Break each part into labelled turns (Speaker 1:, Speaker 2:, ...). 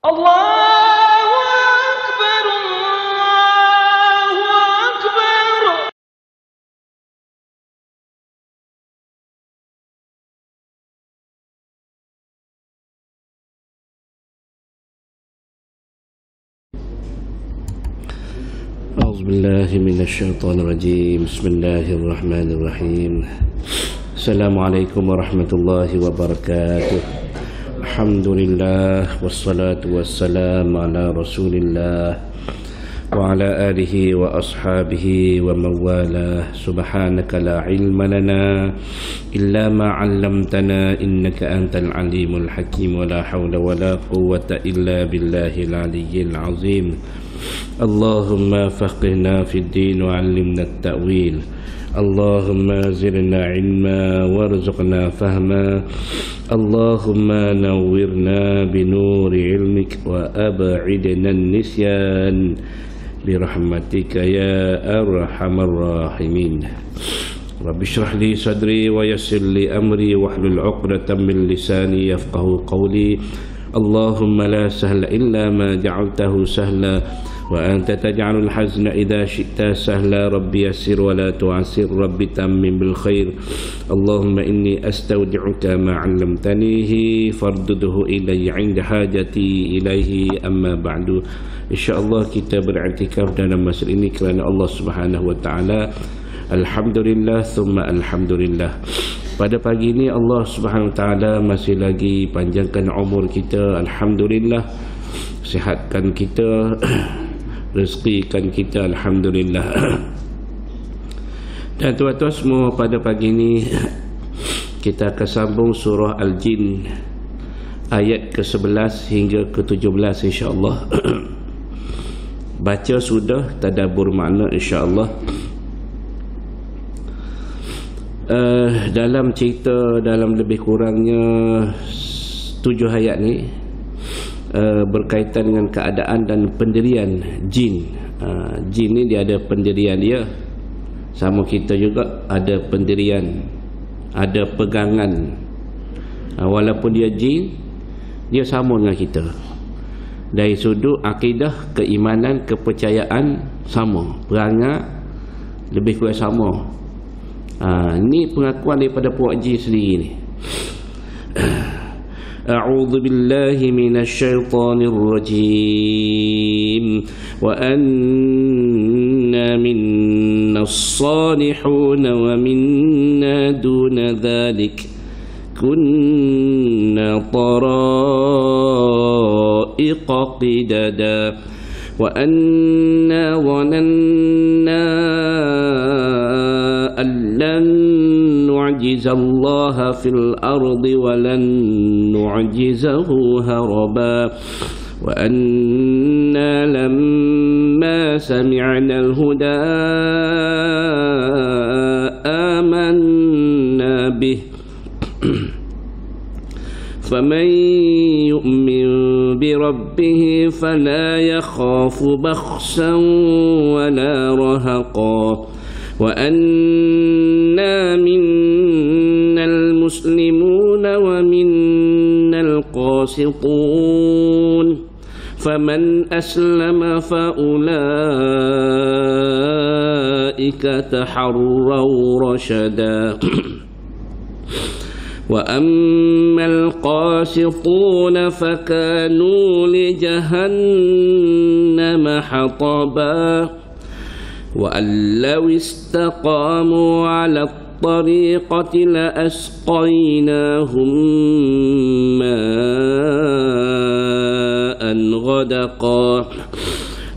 Speaker 1: Allahu Akbar, Allahu Akbar.
Speaker 2: A'udzubillahi minasyaitonirrajim. Bismillahirrahmanirrahim. Assalamualaikum warahmatullahi wabarakatuh. Alhamdulillah wassalatu wassalamu ala Rasulillah wa ala alihi wa ashabihi wa mawalah. Subhanaka la ilma lana illa ma 'allamtana innaka antal alimul hakim wa la hawla wa la quwwata illa billahil aliyyil azim. Allahumma faqihna fid din wa 'allimna at-ta'wil. Allahumma zidna ilma warzuqna fahma. Allahumma nawwirna binuri ilmik wa ab'idna an-nisyan birahmatika ya arhamar rahimin. Rabbi shrah li sadri wa yassir li amri wahlul 'uqdatam min lisani yafqahu qawli. Allahumma la sahla illa ma ja'altahu sahla wa anta taj'alul hazna idza syi'ta sahla. Rabbi yassir wa la tu'assir, rabbi tammim bil khair. Allahumma inni astaudi'uka ma 'allamtanihi fardudhu ilayya 'inda hajati ilaihi. Amma ba'du. Insyaallah kita beriktikaf dalam masjid ini kerana Allah Subhanahu wa taala. Alhamdulillah thumma alhamdulillah. Pada pagi ini Allah Subhanahu wa taala masih lagi panjangkan umur kita. Alhamdulillah. Sihatkan kita, rezekikan kita, alhamdulillah. Dan tuan-tuan semua, pada pagi ini kita akan sambung surah Al-Jin ayat ke-11 hingga ke-17 insya-Allah. Baca sudah, tadabbur makna insya-Allah. Dalam cerita, dalam lebih kurangnya 7 ayat ni berkaitan dengan keadaan dan pendirian jin. Jin ni dia ada pendirian dia, sama kita juga ada pendirian, ada pegangan. Walaupun dia jin, dia sama dengan kita dari sudut akidah, keimanan, kepercayaan sama, perangai lebih kurang sama. Ini pengakuan daripada puak jin sendiri ni. أعوذ بالله من الشيطان الرجيم وأنا منا الصالحون ومنا دون ذلك كنا طرائق قددا وأنا ظننا أن لن نعجز الله في الأرض ولن نعجزه هربا وأنا لما سمعنا الهدى آمنا به فمن يؤمن بربه فلا يخاف بخسا ولا رهقا وأنا منا المسلمون ومنا القاسطون فمن أسلم فأولئك تحروا رشدا وأما القاسطون فكانوا لجهنم حطبا وأن لو استقاموا على الطريقة لأسقيناهم ماء غدقا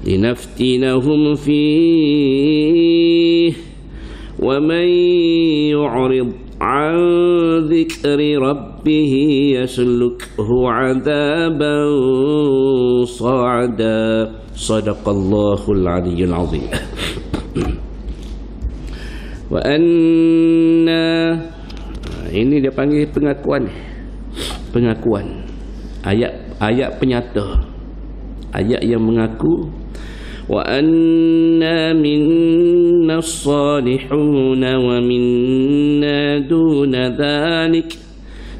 Speaker 2: لنفتنهم فيه ومن يعرض عن ذكر ربه يسلكه عذابا صعدا. صدق الله العلي العظيم. Wa anna, ini dia panggil pengakuan. Ayat penyata, ayat yang mengaku. Wa anna minna as-salihun wa minna duna dhalik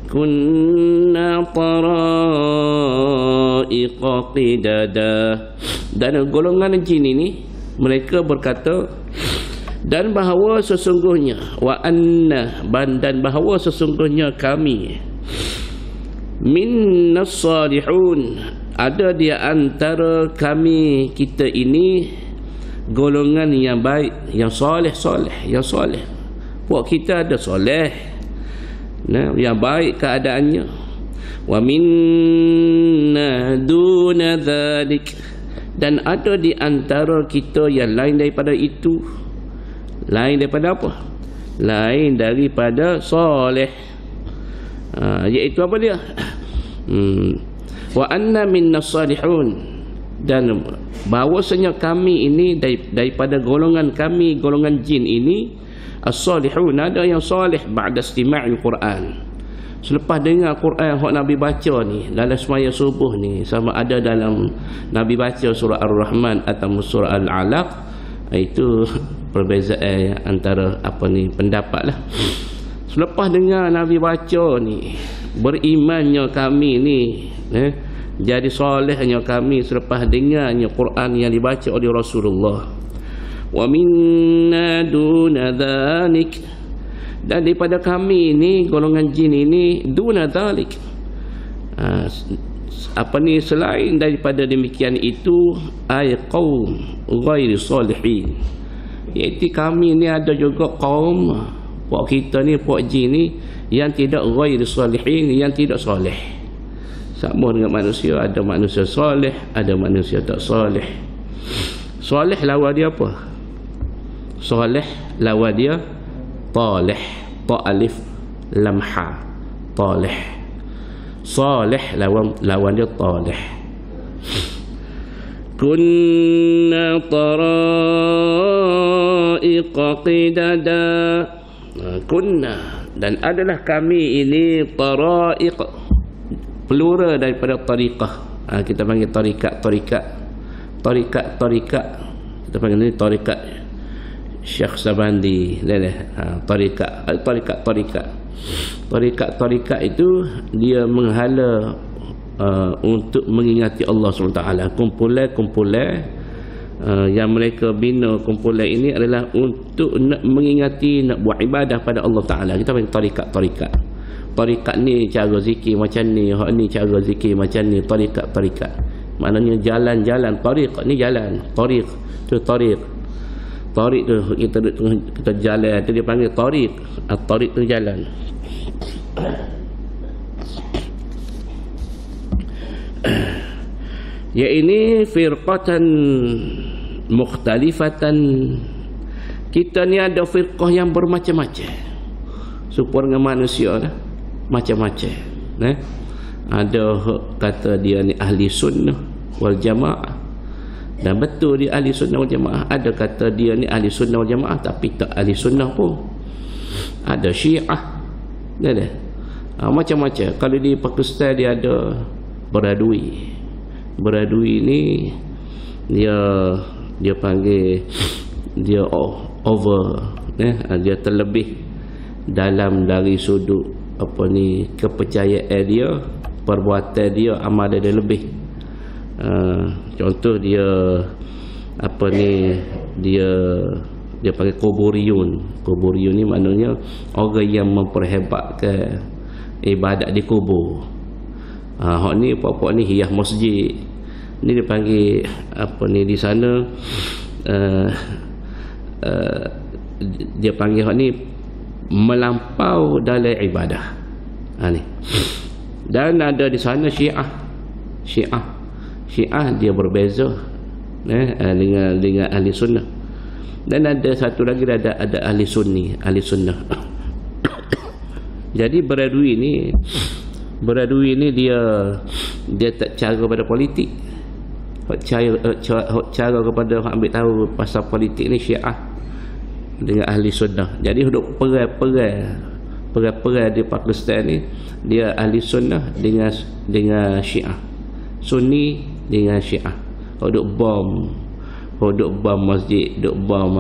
Speaker 2: kunna tara'iqa qidada. Dan golongan jin ini mereka berkata, dan bahawa sesungguhnya dan bahawa sesungguhnya kami minnas salihun, ada di antara kami kita ini golongan yang baik, yang soleh. Puak kita ada soleh, yang baik keadaannya. Wa minna duna dzalik, dan ada di antara kita yang lain daripada itu. Lain daripada apa? Lain daripada soleh. Iaitu apa dia? Wa anna minnas salihun, dan bahawasanya kami ini daripada golongan kami, golongan jin ini, as-salihun, ada yang soleh ba'da istima'il Quran. Selepas dengar Quran hak Nabi baca ni dalam semaya subuh ni, sama ada dalam Nabi baca surah Ar-Rahman atau surah Al-Alaq, itu perbezaan antara pendapat lah. Selepas dengar Nabi baca ni, berimannya kami ni, jadi solehnya kami selepas dengarnya Quran yang dibaca oleh Rasulullah. Wa minna duna dzalik, dan daripada kami ni golongan jin ini, duna dzalik, selain daripada demikian itu, ay qaum ghairi salihin, iaitu kami ni ada juga kaum, puak kita ni, puak jin ni, yang tidak ghairi salihin, yang tidak soleh. Sama dengan manusia, ada manusia soleh, ada manusia tak soleh. Soleh lawan dia apa? Soleh lawan dia taleh, ta alif lam ha, taleh. Soleh lawan dia taleh. Kunna tara'iqa qidada, kunna, dan adalah kami ini tara'iq, plural daripada tariqah. Kita panggil tarikat. Kita panggil ni tarikat Syekh Sabandi. Tarikat itu dia menghala untuk mengingati Allah SWT. Kumpulan yang mereka bina kumpulan ini adalah untuk nak mengingati, nak buat ibadah pada Allah Ta'ala. Kita panggil tarikat. Tarikat ni cara zikir macam ni, hak ni cara zikir macam ni, tarikat. Maknanya jalan-jalan, tariq ni jalan, tariq tu tariq. Tariq tu kita jalan tu dia panggil tariq. Tariq tu jalan. Ya ini firqatan mukhtalifatan. Kita ni ada firqah yang bermacam-macam. Supaya dengan manusia lah, macam-macam. Ada kata dia ni ahli sunnah wal jamaah, dan betul dia ahli sunnah wal jamaah. Ada kata dia ni ahli sunnah wal jamaah tapi tak ahli sunnah pun. Ada syiah, macam-macam. Kalau di Pakistan dia ada Beradui ni dia panggil dia over, dia terlebih dalam dari sudut kepercayaan dia, perbuatan dia, amal dia lebih. Contoh dia dia panggil kuburiyun ni maknanya orang yang memperhebatkan ibadat di kubur. Hak ni puak-puak ni hiyah masjid ni dia panggil di sana, dia panggil hak ni melampau dalam ibadah. Ni. Dan ada di sana Syiah dia berbeza dengan ahli sunnah. Dan ada satu lagi ada ahli sunnah. Jadi Beradui ni dia tak cara pada politik. Cara kepada orang ambil tahu pasal politik ni Syiah dengan ahli sunnah. Jadi duduk perang di Pakistan ni, dia ahli sunnah dengan Syiah, Sunni dengan Syiah. Duduk bom masjid, duduk bom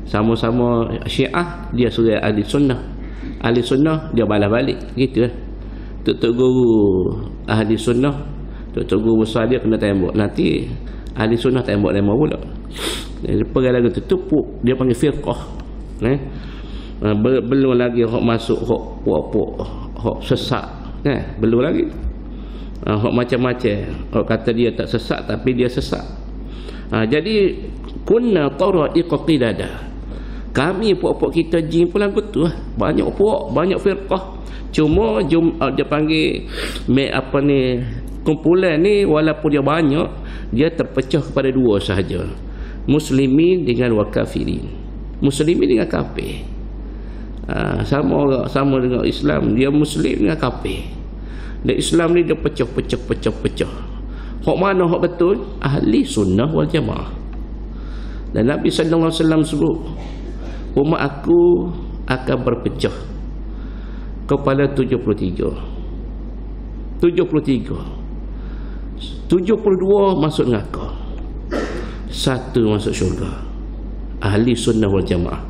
Speaker 2: sama-sama Syiah, dia suruh ahli sunnah dia balas balik gitu. Tok guru ahli sunnah Tok guru besar dia kena tembak. Nanti ahli sunnah tembak pula. Pergi lagu tu tupuk, dia panggil firqah. Belum lagi hok masuk hok puak-puak, hok sesak. Belum lagi. Hok macam-macam. Hok kata dia tak sesak tapi dia sesak. Jadi kunna taraiqa qilada. Kami puak-puak kita jin pun lagu tu. Banyak puak, banyak firqah. Cuma dia panggil kumpulan ni walaupun dia banyak, dia terpecah kepada dua sahaja. Muslimin dengan kafirin. Muslimin dengan kafir. Sama dengan Islam, dia muslim dengan kafir. Dan Islam ni dia pecah. Hak mana hak betul? Ahli sunnah wal jamaah. Dan Nabi sallallahu alaihi wasallam sebut, umat aku akan berpecah kepada 73. 72 masuk neraka, 1 masuk syurga. Ahli sunnah wal jamaah.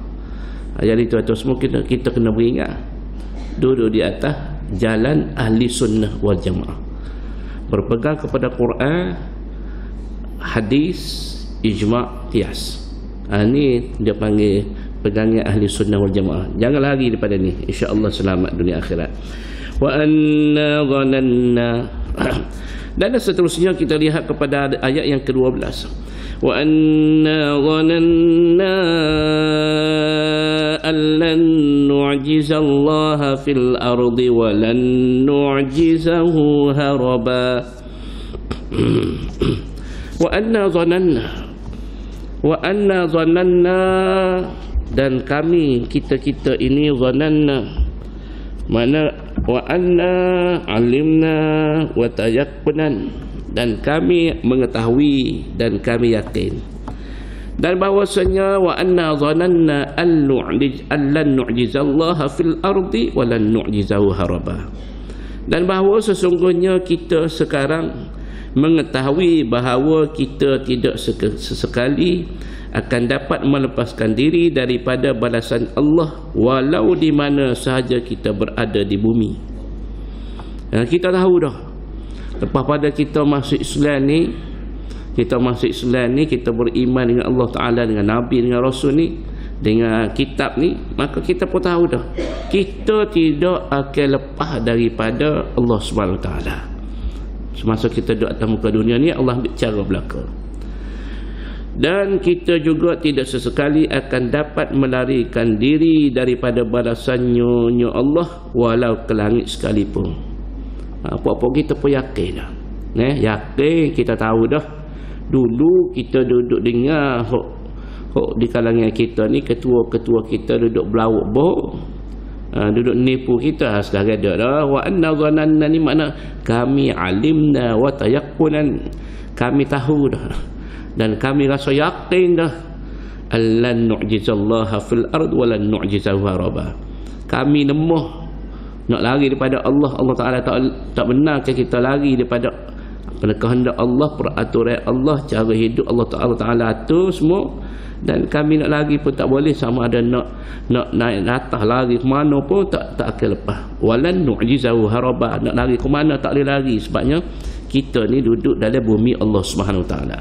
Speaker 2: Jadi tuan-tuan semua kita kena beringat duduk di atas jalan ahli sunnah wal jamaah, berpegang kepada Quran, hadis, ijma', qiyas. Ini dia panggil pegangnya ahli sunnah wal jamaah. Jangan lari daripada ni, insya-Allah selamat dunia akhirat. Wa anna dhananna. Dan seterusnya kita lihat kepada ayat yang ke-12. Wa anna dhananna allan nu'jizallaha fil ardi wa lan nu'jizahu haraba. Wa anna dhananna, dan kami kita ini dhananna, mana wa anna alimna wa tayaqqunan, dan kami mengetahui dan kami yakin, dan bahwasanya wa anna dhananna allan nu'jizallaha fil ardi wa lan nu'jizahu haraba, dan bahawa sesungguhnya kita sekarang mengetahui bahawa kita tidak sesekali akan dapat melepaskan diri daripada balasan Allah walau di mana sahaja kita berada di bumi. Kita tahu dah, lepas pada kita masuk Islam ni, kita beriman dengan Allah Ta'ala, dengan Nabi, dengan Rasul ni, dengan kitab ni, maka kita pun tahu dah, kita tidak akan lepas daripada Allah Subhanahu Wa Ta'ala. Semasa kita duduk atas muka dunia ni, Allah ambil cara belaka. Dan kita juga tidak sesekali akan dapat melarikan diri daripada balasannya Allah walau ke langit sekalipun. Apa-apa kita pun yakin dah. Yakin, kita tahu dah. Dulu kita duduk dengar di kalangan kita ni, ketua-ketua kita duduk berlawak bok, duduk nipu kita. Sekarang ada dah. Wa anna dhananna ni makna kami alimna wa tayaqqunan, kami tahu dah dan kami rasa yakin dah, allan nu'jizallaha fil ard wa lan nu'jizahu haraba. Kami nemuh nak lari daripada Allah Ta'ala tak benarkan kita lari daripada kehendak Allah, peraturan Allah, cara hidup Allah Ta'ala atur semua, dan kami nak lari pun tak boleh, sama ada nak naik atas lari ke mana pun tak akan lepas. Walan nu'jizahu haraba, nak lari ke mana tak boleh lari, sebabnya kita ni duduk dalam bumi Allah Subhanahu Wa Ta'ala.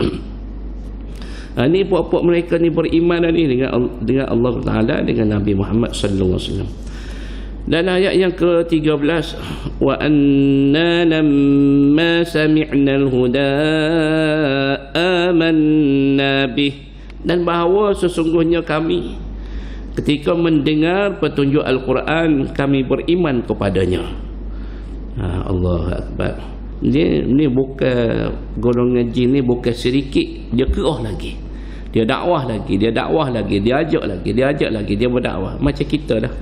Speaker 2: Ni puak-puak mereka ni beriman ni dengan Allah Ta'ala, dengan Nabi Muhammad sallallahu alaihi wasallam. Dan ayat yang ke-13, wa anna lamma sami'na al-huda amanna bih, dan bahawa sesungguhnya kami ketika mendengar petunjuk Al-Quran kami beriman kepadanya. Allahu Akbar. Ni bukan golongan jin ni, bukan sedikit, dia kerah lagi, dia dakwah lagi, dia ajak lagi, dia berdakwah macam kita dah.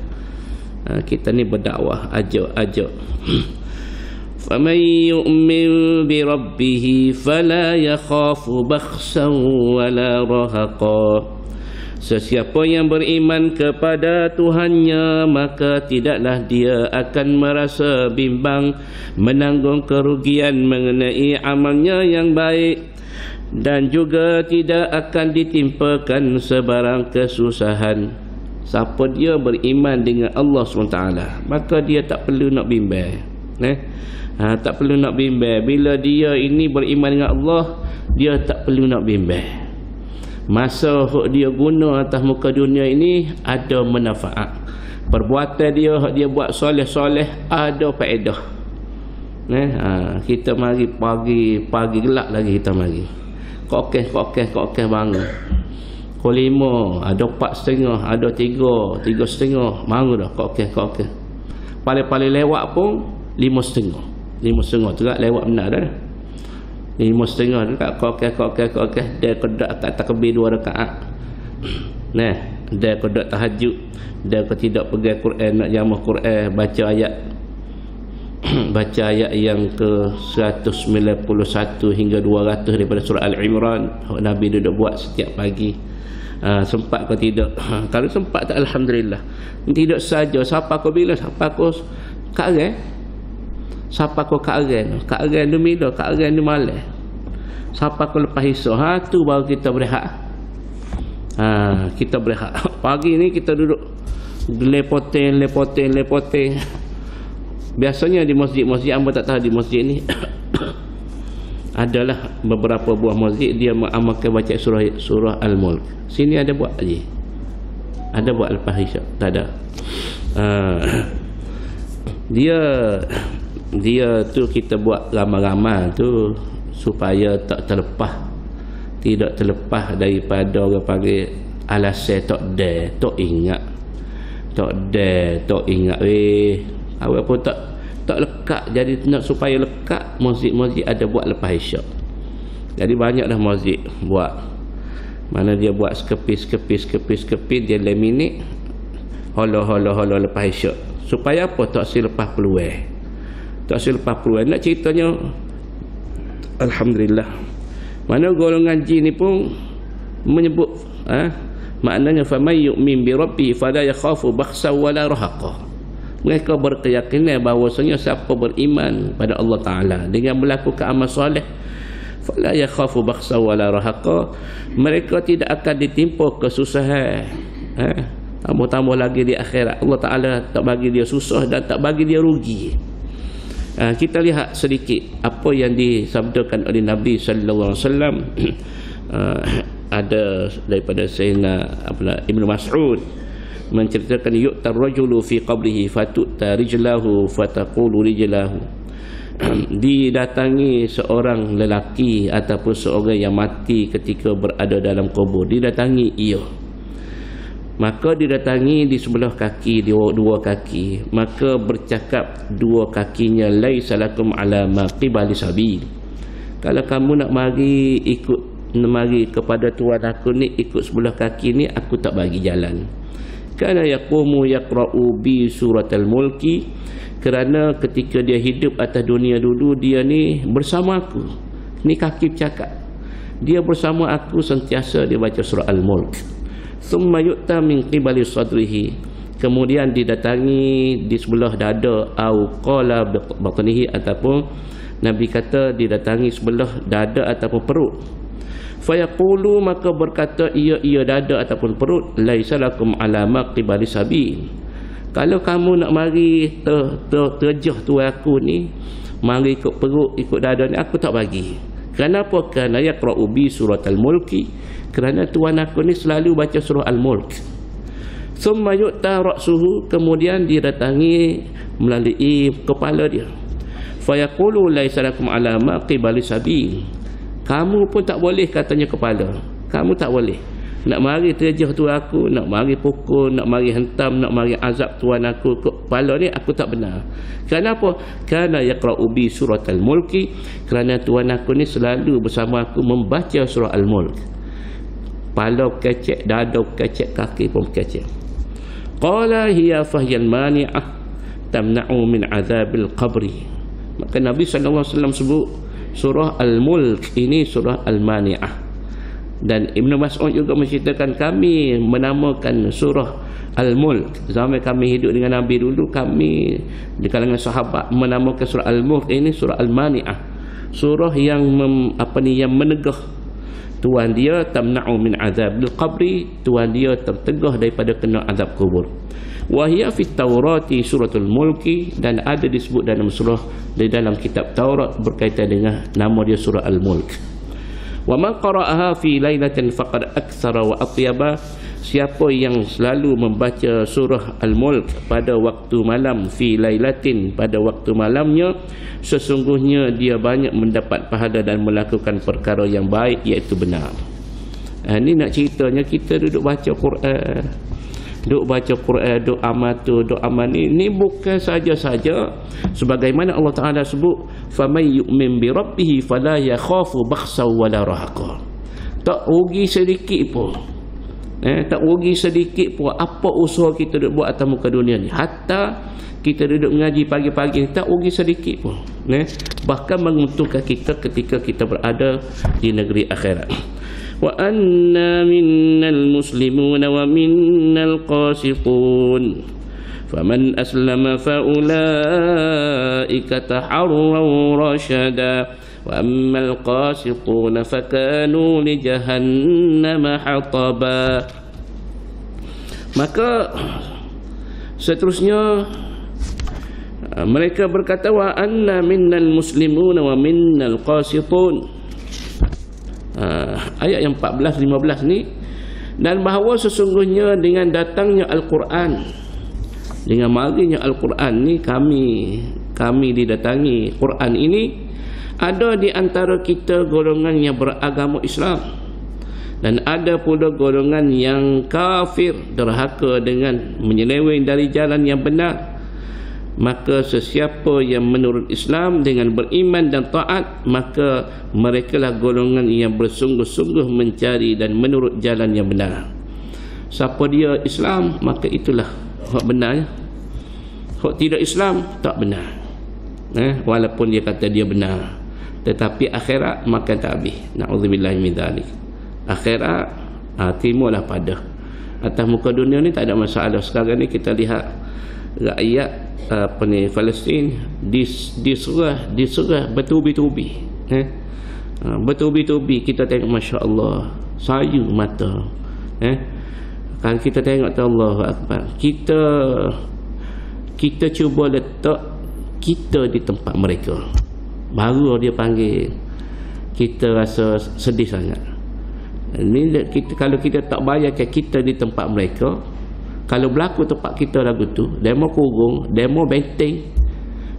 Speaker 2: Kita ni berdakwah, ajak. Faman yu'min bi rabbih fala yakhafu bakhsan wala rahaqa. Sesiapa yang beriman kepada Tuhannya, maka tidaklah dia akan merasa bimbang, menanggung kerugian mengenai amalnya yang baik, dan juga tidak akan ditimpakan sebarang kesusahan. Siapa dia beriman dengan Allah SWT, maka dia tak perlu nak bimbang. Tak perlu nak bimbang. Bila dia ini beriman dengan Allah, dia tak perlu nak bimbang. Masa dia guna atas muka dunia ini ada manfaat. Perbuatan dia buat soleh-soleh ada faedah. Kita mari pagi gelap lagi kita mari. Kokeh bangun. Pukul 5 ada 4.30, ada 3.30 bangun dah kokeh. Paling lewat pun 5.30 tu lewat benar dah. 5.30 dekat kokeh dia kedak kat takbir 2 rakaat. Dia kedak tahajud, dia tidak pergi Quran nak jamah Quran, baca ayat yang ke 191 hingga 200 daripada surah Al-Imran. Nabi duduk buat setiap pagi. Sempat ke tidak? Kalau sempat tak, alhamdulillah. Tidak saja siapa kau bila siapa kau karan, siapa kau karan tu bila karan tu malam, siapa kau lepas isyak, tu baru kita berehat. Kita berehat. Pagi ni kita duduk lepotin. Biasanya di masjid-masjid, hamba tak tahu di masjid ni adalah beberapa buah masjid dia mengamalkan baca surah Al-Mulk. Sini ada buat lagi, ada buat lepas isyak, tak ada. Dia tu kita buat ramai-ramai tu supaya tidak terlepas daripada orang panggil alasan tak ingat awak pun tak lekat. Jadi nak supaya lekat, masjid-masjid ada buat lepas isyak. Jadi banyak dah masjid buat, mana dia buat sekepis dia laminate holo lepas isyak. Supaya apa? Tak selepas peluang. Nak ceritanya, alhamdulillah, mana golongan jin ni pun menyebut maknanya faman yu'min bi rabbi fala yakhafu bakhsan wala rahaqa. Mereka berkeyakinan bahawasanya siapa beriman pada Allah Ta'ala dengan melakukan amal soleh, fala yakhafu bakhsan wala rahaqa, mereka tidak akan ditimpa kesusahan. Tambah lagi di akhirat, Allah Ta'ala tak bagi dia susah dan tak bagi dia rugi. Kita lihat sedikit apa yang disabdakan oleh Nabi sallallahu alaihi wasallam. Ada daripada Sayyidina Ibnu Mas'ud menceritakan, yu'tar rajulu fi qabrihi fatu'ta rijlahu fataqulu rijlahu. Didatangi seorang lelaki ataupun seorang yang mati ketika berada dalam kubur, didatangi ia, maka didatangi di sebelah kaki, dua kaki, maka bercakap dua kakinya, laisa lakum ala ma qibali sabil. Kalau kamu nak mari kepada Tuhan aku ni, ikut sebelah kaki ni, aku tak bagi jalan. Kana yaqumu yaqra'u bi suratul mulki, kerana ketika dia hidup atas dunia dulu, dia ni bersama aku. Ni kaki bercakap, dia bersama aku sentiasa dia baca surah Al-Mulk. Thumma yu'ta min qibali sadrihi, kemudian didatangi di sebelah dada, au qala batnihi, ataupun Nabi kata didatangi sebelah dada ataupun perut. Fayaqulu, maka berkata ia dada ataupun perut, laisa lakum ala ma qibali sabil. Kalau kamu nak mari terjah tu aku ni, mari ikut perut, ikut dada ni, aku tak bagi. Kenapa? Kerana yaqra'u bi suratul mulki, kerana Tuhan aku ni selalu baca surah Al-Mulk. Thumma yu'ta ra'suhu, kemudian didatangi melalui kepala dia. Fayaqulu laisa lakum ala ma qibali sabil. Kamu pun tak boleh, katanya kepala, kamu tak boleh nak mari terjah tu aku, nak mari pukul, nak mari hentam, nak mari azab Tuhan aku, kepala ni aku tak benar. Kenapa? Kerana yaqra'u bi suratul mulki, kerana Tuhan aku ni selalu bersama aku membaca surah Al-Mulk. Kepala kecek, dada kecek, kaki pun kecek. Qala hiya fahyal mani'ah tamna'u min azabil qabri. Maka Nabi sallallahu alaihi wasallam sebut surah Al-Mulk ini surah Al-Mani'ah. Dan Ibnu Mas'ud juga menceritakan, kami menamakan surah Al-Mulk, zaman kami hidup dengan Nabi dulu, kami di kalangan sahabat menamakan surah Al-Mulk ini surah Al-Mani'ah, surah yang yang menegah Tuhan dia tamna'u min azabil qabri, Tuhan dia tertegah daripada kena azab kubur. Wa hiya fit Taurati suratul mulki, dan ada disebut dalam surah di dalam kitab Taurat berkaitan dengan nama dia surah Al-Mulk. Wa man qara'aha fi lailatin faqad aktsara wa atyaba, siapa yang selalu membaca surah Al-Mulk pada waktu malam, fi lailatin, pada waktu malamnya, sesungguhnya dia banyak mendapat pahala dan melakukan perkara yang baik, iaitu benar. Ini nak ceritanya kita duduk baca Quran, duk baca Quran, duk amal tu, duk amal ni bukan saja-saja sebagaimana Allah Taala sebut, faman yu'min bi rabbih fala yakhafu bakhsa wala rahaqa. Tak rugi sedikit pun, tak rugi sedikit pun apa usaha kita duk buat atas muka dunia ni. Hatta kita duduk mengaji pagi-pagi, tak rugi sedikit pun, bahkan menguntungkan kita ketika kita berada di negeri akhirat. Wa anna minnal muslimuna wa minnal qasitun faman aslama fa ulaika taharraw rashada wa ammal qasitun fakanu li jahannama hataba. Maka seterusnya mereka berkata, wa anna minnal muslimuna wa minnal qasitun. Ayat yang 14-15 ni, dan bahawa sesungguhnya dengan datangnya Al-Quran, dengan marinya Al-Quran ni, kami didatangi Quran ini, ada di antara kita golongan yang beragama Islam, dan ada pula golongan yang kafir, derhaka dengan menyeleweng dari jalan yang benar. Maka sesiapa yang menurut Islam dengan beriman dan taat, maka merekalah golongan yang bersungguh-sungguh mencari dan menurut jalan yang benar. Siapa dia Islam, maka itulah hak benarnya. Hak tidak Islam, tak benar. Walaupun dia kata dia benar, tetapi akhirat makan tak habis. Na'udzubillahi min dzalik. Akhirat terimalah pada. Atas muka dunia ni tak ada masalah. Sekarang ni kita lihat rakyat Palestin diserah bertubi-tubi, bertubi-tubi. Kita tengok, Masya Allah, sayu mata. Kalau kita tengok, Allahu Akbar, kita cuba letak kita di tempat mereka, baru dia panggil kita rasa sedih sangat. Ini kalau kita tak bayarkan kita di tempat mereka, kalau berlaku tempat kita lagu tu, demo kurung, demo benteng,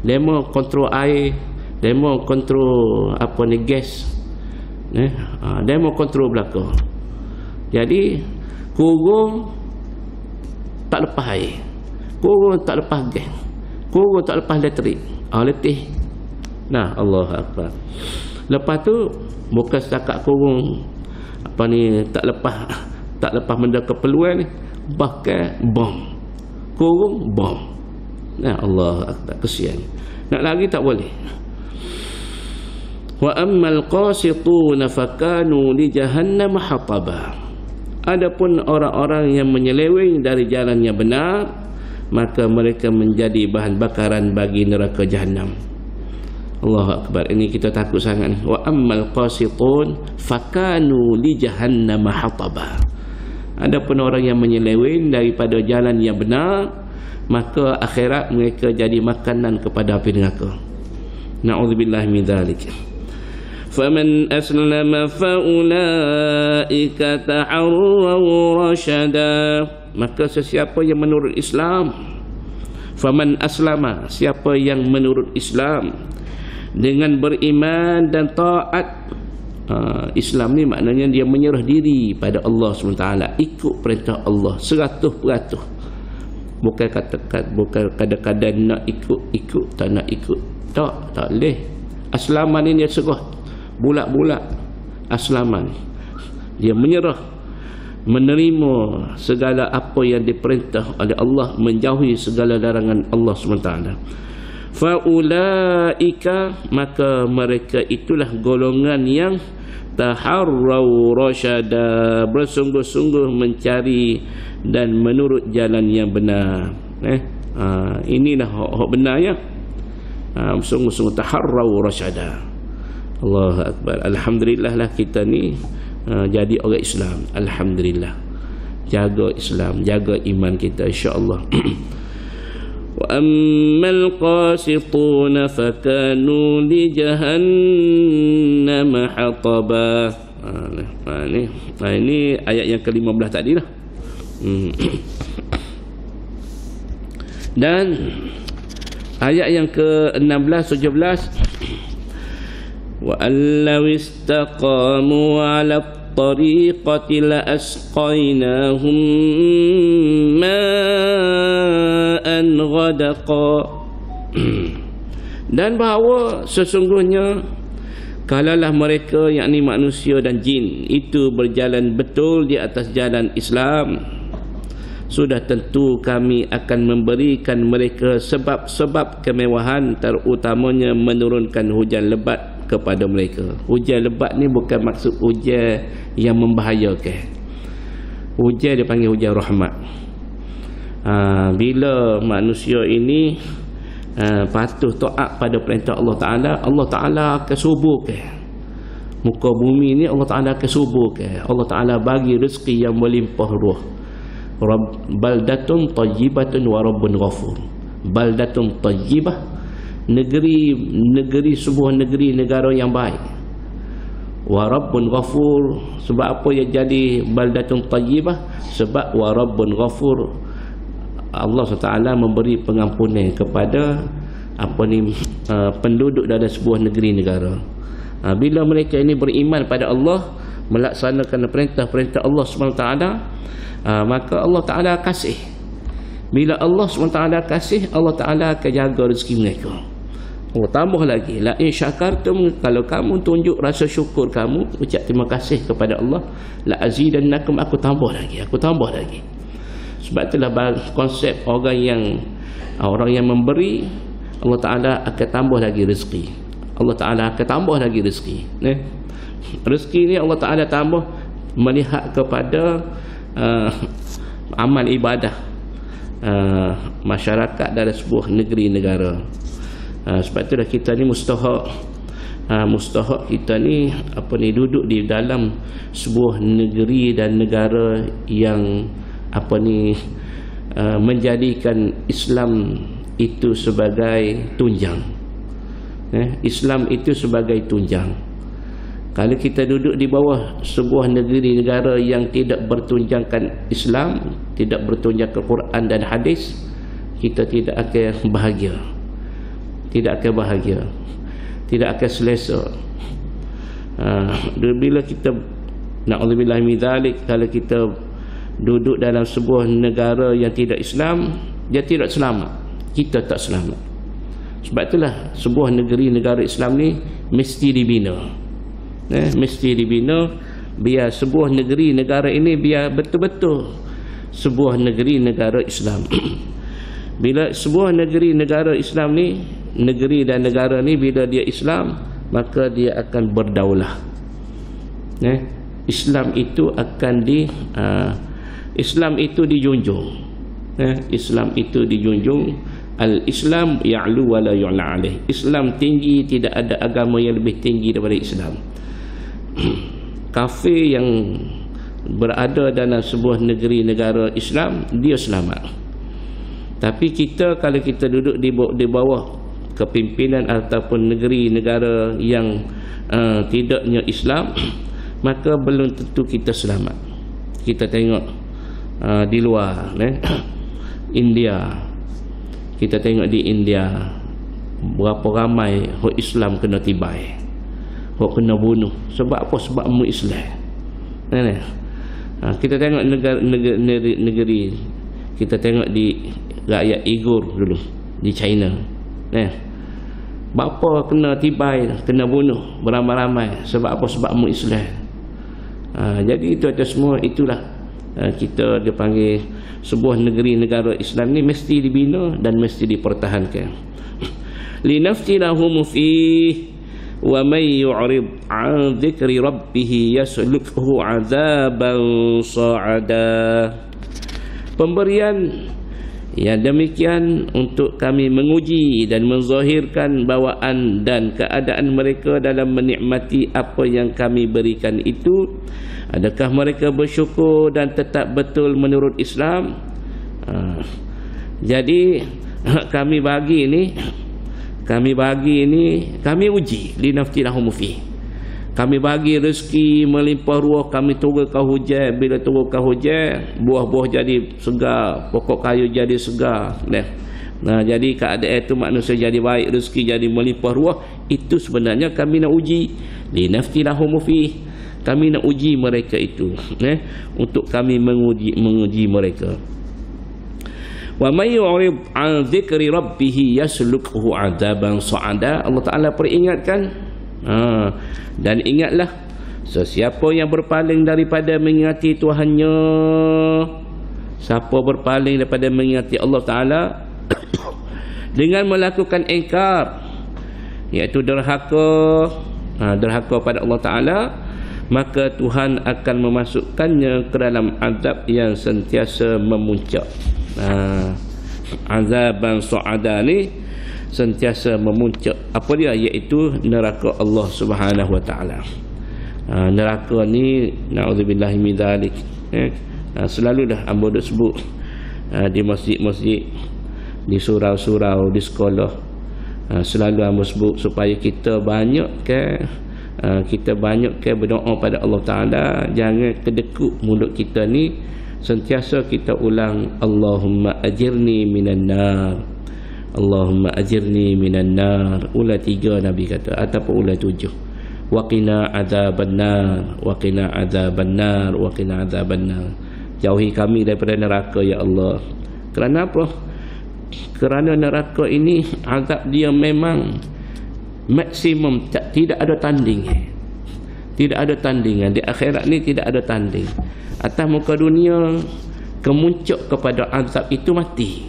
Speaker 2: demo kontrol air, demo kontrol gas, demo kontrol belakang. Jadi kurung tak lepas air, kurung tak lepas gas, kurung tak lepas elektrik, letih. Nah, Allah Akbar. Lepas tu bukan setakat kurung tak lepas benda keperluan ni, bahkan bom, kurung bom. Nah, Allah Akbar, kesian. Nak lagi tak boleh. Wa ammal qasituna fakanu li jahannam hataba. Adapun orang-orang yang menyeleweng dari jalan yang benar, maka mereka menjadi bahan bakaran bagi neraka jahanam. Allahu Akbar. Ini kita takut sangat ni. Wa ammal qasitun fakanu li jahannam hataba. Adapun orang yang menyeleweng daripada jalan yang benar, maka akhirat mereka jadi makanan kepada api neraka. Na'udzubillahi min dzalik. Faman aslama fa ulaika taharraw rashada. Maka sesiapa yang menurut Islam, faman aslama, siapa yang menurut Islam dengan beriman dan taat. Islam ni maknanya dia menyerah diri pada Allah SWT, ikut perintah Allah 100%. Bukan kadang-kadang nak ikut, tak nak ikut, tak boleh. Aslaman ni dia serah bulat-bulat. Aslaman dia menyerah, menerima segala apa yang diperintah oleh Allah, menjauhi segala larangan Allah SWT. Faulaika, maka mereka itulah golongan yang taharraw rasyada, bersungguh-sungguh mencari dan menurut jalan yang benar. Inilah hak benarnya. Bersungguh-sungguh taharraw rasyada. Allahu Akbar. Alhamdulillah lah kita ni jadi orang Islam. Alhamdulillah. Jaga Islam, jaga iman kita, insya-Allah. Wa ammal qasituna fakanu li jahannam hataba. Ini ayat yang ke-15 tadi lah. Dan ayat yang ke-16 17, wa allaw istaqamu 'ala at-tariqati la asqainahum ma'an ghadaqa. Dan bahawa sesungguhnya kalaulah mereka, yakni manusia dan jin, itu berjalan betul di atas jalan Islam, sudah tentu kami akan memberikan mereka sebab-sebab kemewahan, terutamanya menurunkan hujan lebat kepada mereka. Hujan lebat ni bukan maksud hujan yang membahayakan. Hujan dia panggil hujan rahmat. Bila manusia ini patuh taat pada perintah Allah Ta'ala, Allah Ta'ala akan suburkan muka bumi ni, Allah Ta'ala akan suburkan. Allah Ta'ala bagi rezeki yang melimpah ruah. Baldatun tayyibatun wa rabbun ghafur. Baldatun tayyibah, negeri sebuah negeri, negara yang baik. Wa rabbun ghafur, sebab apa yang jadi baldatun tayyibah? Sebab wa rabbun ghafur, Allah SWT memberi pengampunan kepada penduduk dalam sebuah negeri negara. Bila mereka ini beriman pada Allah, melaksanakan perintah-perintah Allah SWT, maka Allah Ta'ala kasih. Bila Allah SWT kasih, Allah Ta'ala akan jaga rezeki mereka. Oh, tambah lagi, la in syakartum, kalau kamu tunjuk rasa syukur kamu, ucap terima kasih kepada Allah, la azidannakum, aku tambah lagi. Sebab itulah konsep orang yang memberi, Allah Ta'ala akan tambah lagi rezeki. Allah Ta'ala akan tambah lagi rezeki. Rezeki ni Allah Ta'ala tambah melihat kepada amal ibadah masyarakat dalam sebuah negeri negara. Sebab itulah kita ni mustahak kita ni duduk di dalam sebuah negeri dan negara yang menjadikan Islam itu sebagai tunjang. Islam itu sebagai tunjang. Kalau kita duduk di bawah sebuah negeri negara yang tidak bertunjangkan Islam, tidak bertunjangkan Quran dan hadis, kita tidak akan bahagia. Tidak akan selesa. Bila kita, na'udzubillah min dzalik, kalau kita duduk dalam sebuah negara yang tidak Islam, dia tidak selamat, kita tak selamat. Sebab itulah sebuah negeri negara Islam ni mesti dibina. Mesti dibina biar sebuah negeri negara ini biar betul-betul sebuah negeri negara Islam. Bila sebuah negeri negara Islam ni, negeri dan negara ni bila dia Islam, maka dia akan berdaulah. Islam itu akan Islam itu dijunjung. Islam itu dijunjung. Al-Islam ya'lu wa la yu'la alaih. Islam tinggi, tidak ada agama yang lebih tinggi daripada Islam. Kafir yang berada dalam sebuah negeri negara Islam, dia selamat. Tapi kita, kalau kita duduk di bawah kepimpinan ataupun negeri negara yang tidaknya Islam, maka belum tentu kita selamat. Kita tengok di luar, India, kita tengok di India berapa ramai orang Islam kena tibai, orang kena bunuh. Sebab apa? Sebab mu Islam. Kita tengok negeri, kita tengok di rakyat Uyghur dulu di China, bapa kena tibai, kena bunuh beramai-ramai. Sebab apa? Sebab mu Islam. Jadi itu atas semua, itulah kita dipanggil sebuah negeri negara Islam ni mesti dibina dan mesti dipertahankan. Linaftinahum fihi wa may yu'rid 'an dzikri rabbih yaslukhu 'adzaban sa'ada. Pemberian Yang demikian untuk kami menguji dan menzahirkan bawaan dan keadaan mereka dalam menikmati apa yang kami berikan itu. Adakah mereka bersyukur dan tetap betul menurut Islam? Jadi kami bagi ini kami uji linaftinahum fi. Kami bagi rezeki melimpah ruah, kami turunkan hujan. Bila turunkan hujan, buah-buah jadi segar, pokok kayu jadi segar. Nah, jadi keadaan itu manusia jadi baik, rezeki jadi melimpah ruah. Itu sebenarnya kami nak uji linaftinahum fi. Kami nak uji mereka itu, untuk kami menguji mereka. Wa may yu'rid 'an dzikri rabbih yaslukhu 'adzaban sa'ada. Allah Taala peringatkan, dan ingatlah, sesiapa yang berpaling daripada mengingati Tuhannya, siapa berpaling daripada mengingati Allah Taala dengan melakukan ingkar, iaitu derhaka pada Allah Taala, maka Tuhan akan memasukkannya ke dalam azab yang sentiasa memuncak. Azaban su'ada ni sentiasa memuncak. Apa dia? Iaitu neraka Allah Subhanahu wa taala. Neraka ni naudzubillahi min dzalik. Selalu dah ambo duk sebut di masjid-masjid, di surau-surau, di sekolah. Selalu ambo sebut supaya kita banyak berdoa pada Allah Taala. Jangan kedekut mulut kita ni, sentiasa kita ulang Allahumma ajirni minan nar, Allahumma ajirni minan nar. Ulah 3 Nabi kata, ataupun ulah 7. Waqina adzaban nar, waqina adzaban nar, waqina adzaban nar. Jauhi kami daripada neraka ya Allah. Kerana apa? Kerana neraka ini azab dia memang maksimum, tidak ada tanding. Tidak ada tandingan. Di akhirat ni tidak ada tanding. Atas muka dunia kemuncak kepada azab itu mati.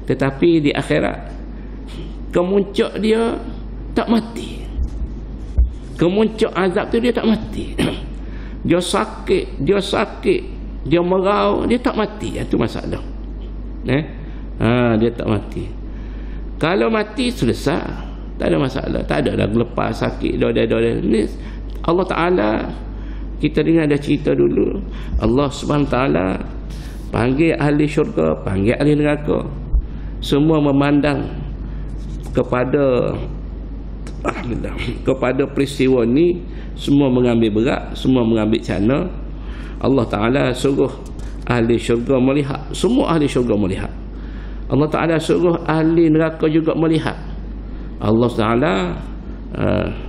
Speaker 2: Tetapi di akhirat kemuncak dia tak mati. Kemuncak azab tu dia tak mati. Dia sakit, dia merau, dia tak mati. Itu masalah. Dia tak mati. Kalau mati selesai, tak ada masalah. Tak ada dah lepas sakit dah. Ni Allah Taala, kita dengar ada cerita dulu. Allah Subhanahu Taala panggil ahli syurga, panggil ahli neraka. Semua memandang kepada peristiwa ni, semua mengambil berat, semua mengambil cana. Allah Taala suruh ahli syurga melihat, semua ahli syurga melihat. Allah Taala suruh ahli neraka juga melihat. Allah Taala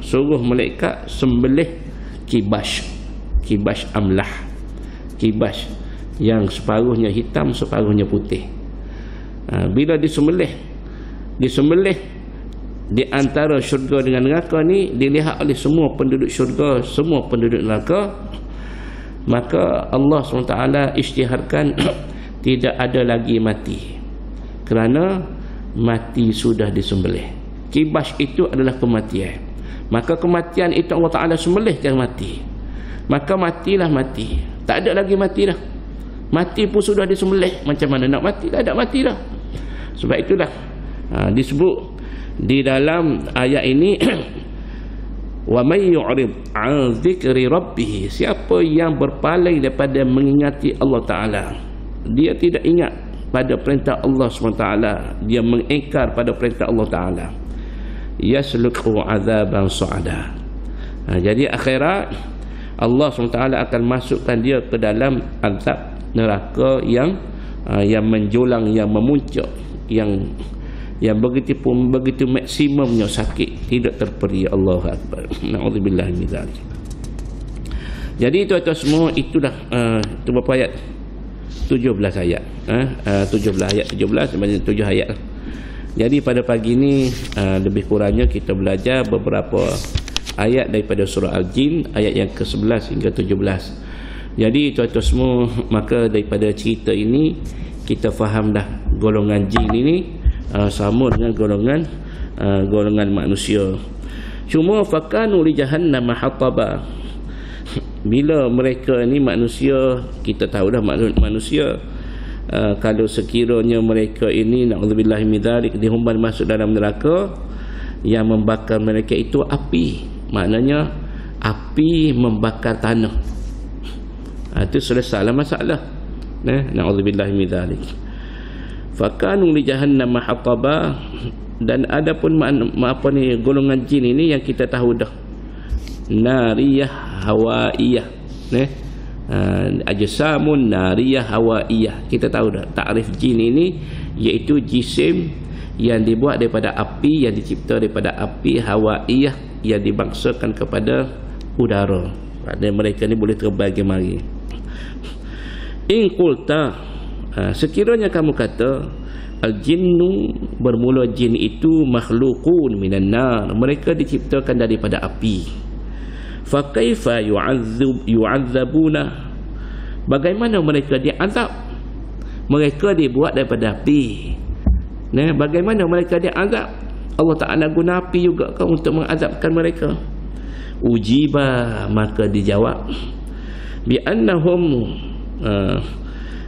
Speaker 2: suruh malaikat sembelih kibas amlah, kibas yang separuhnya hitam, separuhnya putih. Bila disembelih di antara syurga dengan neraka ni, dilihat oleh semua penduduk syurga, semua penduduk neraka, maka Allah SWT isytiharkan tidak ada lagi mati, kerana mati sudah disembelih. Kibas itu adalah kematian. Maka kematian itu Allah Ta'ala sembelihkan mati. Maka matilah mati. Tak ada lagi mati dah. Mati pun sudah disembelih. Macam mana nak mati? Tak ada mati dah. Sebab itulah disebut di dalam ayat ini wa may yu'rid 'an dzikri rabbih, siapa yang berpaling daripada mengingati Allah Ta'ala, dia tidak ingat pada perintah Allah SWT, dia mengingkar pada perintah Allah Ta'ala, yasluku 'adzaban su'ada. Jadi akhirat Allah SWT akan masukkan dia ke dalam azab neraka yang menjulang, yang memuncak, yang begitu maksimumnya sakit, tidak terperi. Allahu akbar. Na'udzubillah min dzalik. Jadi tuan-tuan semua, itulah itu berapa ayat? 17 ayat. 17 ayat, 17 sebanyak 7 ayat. Jadi pada pagi ni lebih kurangnya kita belajar beberapa ayat daripada surah Al-Jin, ayat yang ke-11 hingga 17. Jadi tuan-tuan semua, maka daripada cerita ini kita faham dah golongan jin ini sama dengan golongan manusia. Cuma fakanu li jahannam hataba. Bila mereka ni manusia, kita tahu dah manusia kalau sekiranya mereka ini na'udzubillahi min dzalik dihumban masuk dalam neraka, yang membakar mereka itu api, maknanya api membakar tanah. Itu selesailah masalah. Na'udzubillahi min dzalik. Fakanu li jahannam hataba, dan adapun apa ni golongan jin ini yang kita tahu dah, nariyah hawaiyah, ajsamun nariyah hawaiyah. Kita tahu dah takrif jin ini, iaitu jisim yang dibuat daripada api, yang dicipta daripada api, hawaiyah yang dibangsakan kepada udara. Dan mereka ni boleh terbang ke mari. In qulta, sekiranya kamu kata al-jinnu, bermula jin itu makhluqun minan nar, mereka diciptakan daripada api. Fa kaifa yu'adzabuna, bagaimana mereka diazab? Mereka dibuat daripada api. Bagaimana mereka diazab? Allah Ta'ala guna api juga kan untuk mengazabkan mereka. Ujiba, maka dijawab, bi annahum,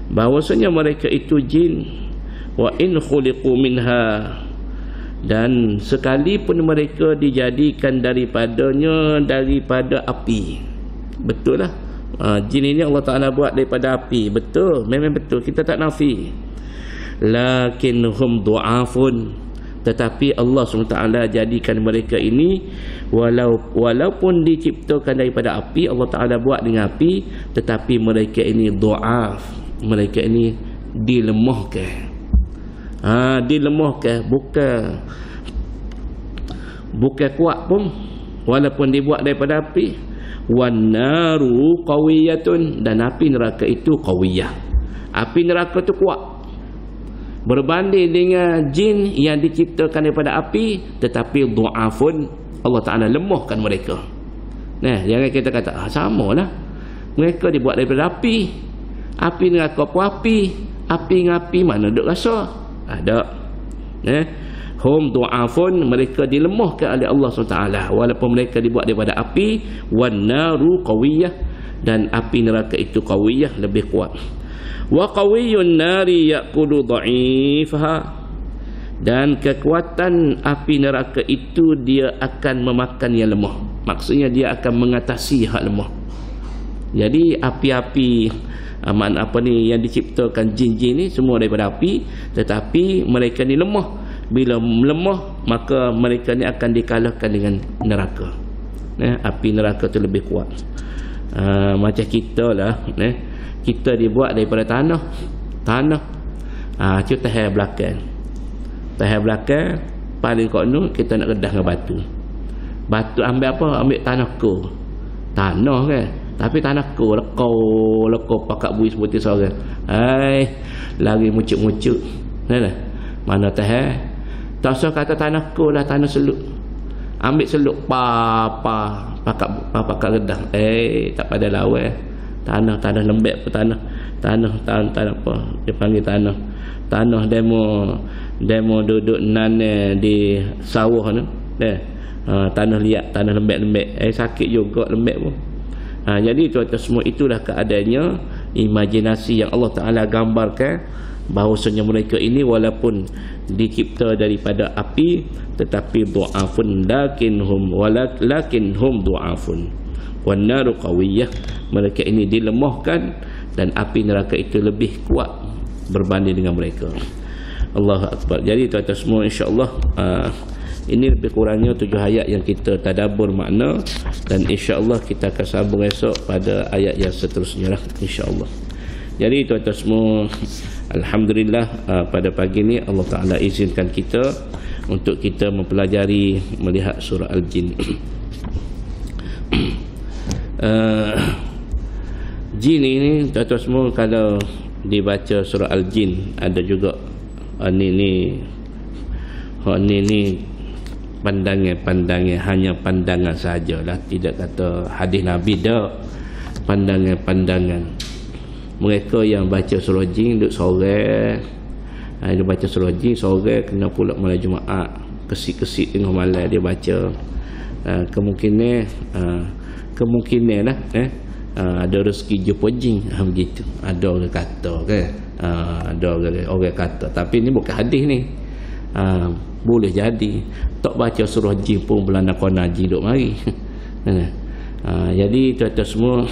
Speaker 2: bahwasanya mereka itu jin, wa in khuliqu minha, dan sekalipun mereka dijadikan daripadanya, daripada api. Betul lah, jin ini Allah Ta'ala buat daripada api. Betul, memang betul, kita tak nafi. Lakinhum du'afun, tetapi Allah SWT jadikan mereka ini, walaupun diciptakan daripada api, Allah Ta'ala buat dengan api, tetapi mereka ini du'af, mereka ini dilemahkan. Dilemahkan, bukan kuat pun, walaupun dibuat daripada api. Wan naru qawiyatun, dan api neraka itu qawiyah, api neraka itu kuat berbanding dengan jin yang diciptakan daripada api, tetapi du'afun, Allah Ta'ala lemahkan mereka. Jangan kita kata samalah, mereka dibuat daripada api, api neraka pun api dengan api, mana duk rasa ada. Hum du'afun, mereka dilemahkan oleh Allah SWT, walaupun mereka dibuat daripada api. Wan naru qawiyah, dan api neraka itu qawiyah, lebih kuat. Wa qawiyyun nari ya'kulu dha'ifaha, dan kekuatan api neraka itu dia akan memakan yang lemah, maksudnya dia akan mengatasi hak lemah. Jadi api-api yang diciptakan jin-jin ni semua daripada api, tetapi mereka ni lemah. Bila lemah, maka mereka ni akan dikalahkan dengan neraka. Api neraka tu lebih kuat. Macam kita lah, kita dibuat daripada tanah. Itu tahap belakang paling kono kita nak redah dengan batu ambil apa? Ambil tanah kan, tapi tanah lekau pakat bui seperti seorang. Lari mucuk-mucuk. Mana tahap tak usah kata tanah lah, tanah seluk. Ambil seluk pakat redah, tak pada lawan. Tanah lembek pun tanah apa dia panggil, tanah demo duduk nane di sawah tu, tanah liat, tanah lembek sakit juga lembek pun. Jadi tuan-tuan semua, itulah keadaannya, imajinasi yang Allah Ta'ala gambarkan, bahawasanya mereka ini walaupun dicipta daripada api, tetapi du'afun, lakinhum du'afun. Wan naru qawiyah, mereka ini dilemahkan, dan api neraka itu lebih kuat berbanding dengan mereka. Allahu Akbar. Jadi tuan-tuan semua, insya-Allah ini lebih kurangnya 7 ayat yang kita tadabbur makna, dan insya-Allah kita akan sambung esok pada ayat yang seterusnya lah, insya-Allah. Jadi tuan-tuan semua, alhamdulillah, pada pagi ni Allah Ta'ala izinkan kita untuk kita mempelajari, melihat surah Al-Jin. Jin ini tuan-tuan semua, kalau dibaca surah Al-Jin, ada juga ini pandangan hanya pandangan sajalah, tidak kata hadis Nabi, dak, pandangan mereka yang baca surah Jin duduk sore. Dia baca surah Jin sore, kena pula malam Jumaat, kesik-kesik tengah malam dia baca. Kemungkinan lah ada rezeki jumpa jin, begitu ada orang kata kan. Ada orang kata, tapi ni bukan hadis ni. Boleh jadi tak baca surah jin pun belanda kona jin duk mari. Jadi tuan-tuan semua,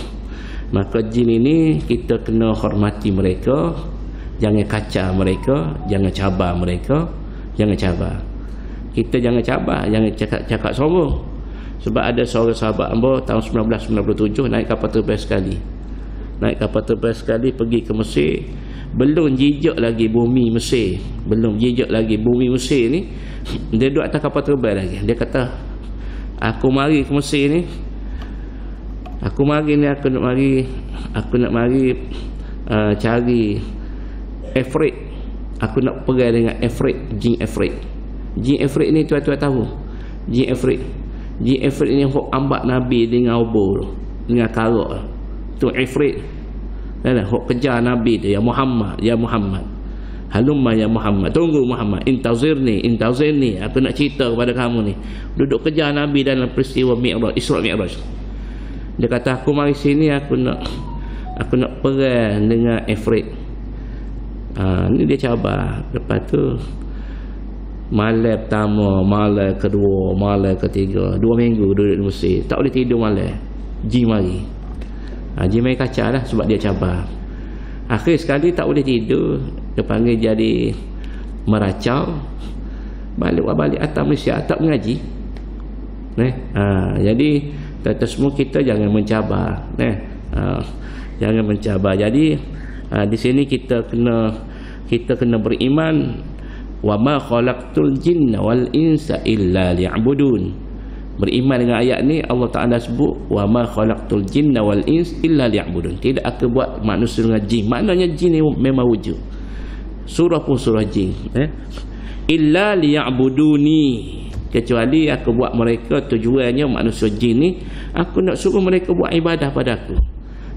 Speaker 2: maka jin ini kita kena hormati mereka, jangan kacau mereka, jangan cabar mereka, jangan cabar. Kita jangan cabar, jangan cakap sombong. Sebab ada seorang sahabat hamba tahun 1997 naik kapal terbang sekali. Naik kapal terbang sekali pergi ke Mesir. Belum jejak lagi bumi Mesir. Belum jejak lagi bumi Mesir ni, dia duduk atas kapal terbang lagi. Dia kata, aku mari ke Mesir ni, aku nak mari cari Ifrit. Aku nak pergi dengan Ifrit, jin Ifrit. Jin Ifrit ni tuan-tuan tahu. Jin Ifrit ni hok ambak Nabi dengan obor, dengan karak. Tu Ifrit. Hok kejar Nabi tu, ya Muhammad, ya Muhammad. Halumma ya Muhammad, tunggu Muhammad, intazirni, aku nak cerita kepada kamu ni. Duduk kejar Nabi dalam peristiwa Mi'raj, Isra Mi'raj. Dia kata, aku mari sini, aku nak perang dengan Ifrit. Ni dia cabar. Lepas tu malam pertama, malam kedua, malam ketiga, 2 minggu duduk di Mesir, tak boleh tidur malam. Jin mari. Jin mari kacau lah sebab dia cabar. Akhir sekali tak boleh tidur, dia panggil jadi meracau. Balik atas Malaysia tak mengaji. Jadi tuan-tuan semua, kita jangan mencabar. Jangan mencabar. Jadi di sini kita kena beriman, wa ma khalaqtul jinna wal insa illa liya'budun. Beriman dengan ayat ni, Allah Ta'ala sebut wa ma khalaqtul jinna wal ins illa liya'budun. Tidak aku buat manusia dengan jin. Maknanya jin ni memang wujud. Surah pun surah jin. Illa liya'buduni, kecuali aku buat mereka, tujuannya manusia jin ni aku nak suruh mereka buat ibadah pada aku.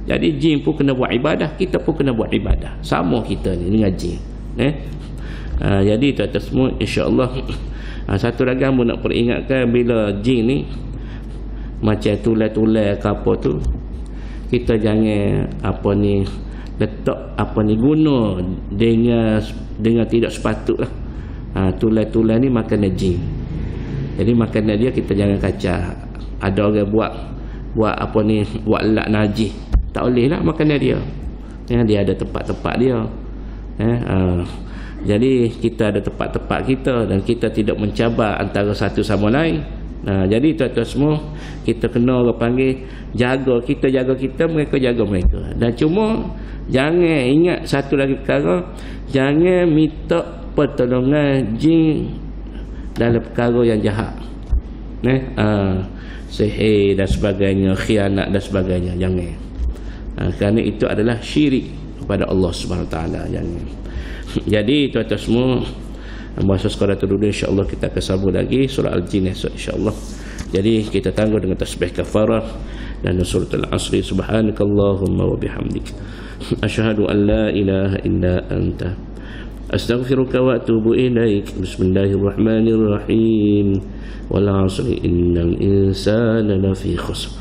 Speaker 2: Jadi jin pun kena buat ibadah, kita pun kena buat ibadah. Sama kita ni dengan jin. Jadi tuan-tuan semua, insya-Allah, satu lagi hamba nak peringatkan, bila jin ni macam tulai-tulai ke apa tu, kita jangan guna dengan tidak sepatutlah. Tulai-tulai ni makanan jin. Jadi makanan dia kita jangan kacau. Ada orang buat lak najis, tak boleh lah makanan dia. Dia ada tempat-tempat dia. Jadi kita ada tempat-tempat kita, dan kita tidak mencabar antara satu sama lain. Jadi tuan-tuan semua, kita kena orang panggil jaga kita, mereka jaga mereka. Dan cuma jangan ingat satu lagi perkara, jangan minta pertolongan jin dalam perkara yang jahat. Sihir dan sebagainya, khianat dan sebagainya, jangan. Kerana itu adalah syirik kepada Allah Subhanahu Wa Taala. Jangan. Jadi tuan-tuan semua, masa sekarang tu dulu, insya-Allah kita akan sambung lagi surah Al-Jin esok insya-Allah. Jadi kita tangguh dengan tasbih kafarah dan surah Al-Asr. Subhanakallahumma wa bihamdik, asyhadu an la ilaha illa anta, astaghfiruka wa atubu ilaik. Bismillahirrahmanirrahim. Wal 'asri innal insana lafi khusr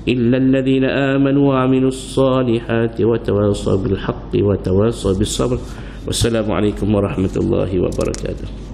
Speaker 2: illa alladhina amanu wa 'amilus solihati wa tawassaw bil haqqi wa tawassaw bis sabr. Wassalamualaikum warahmatullahi wabarakatuh.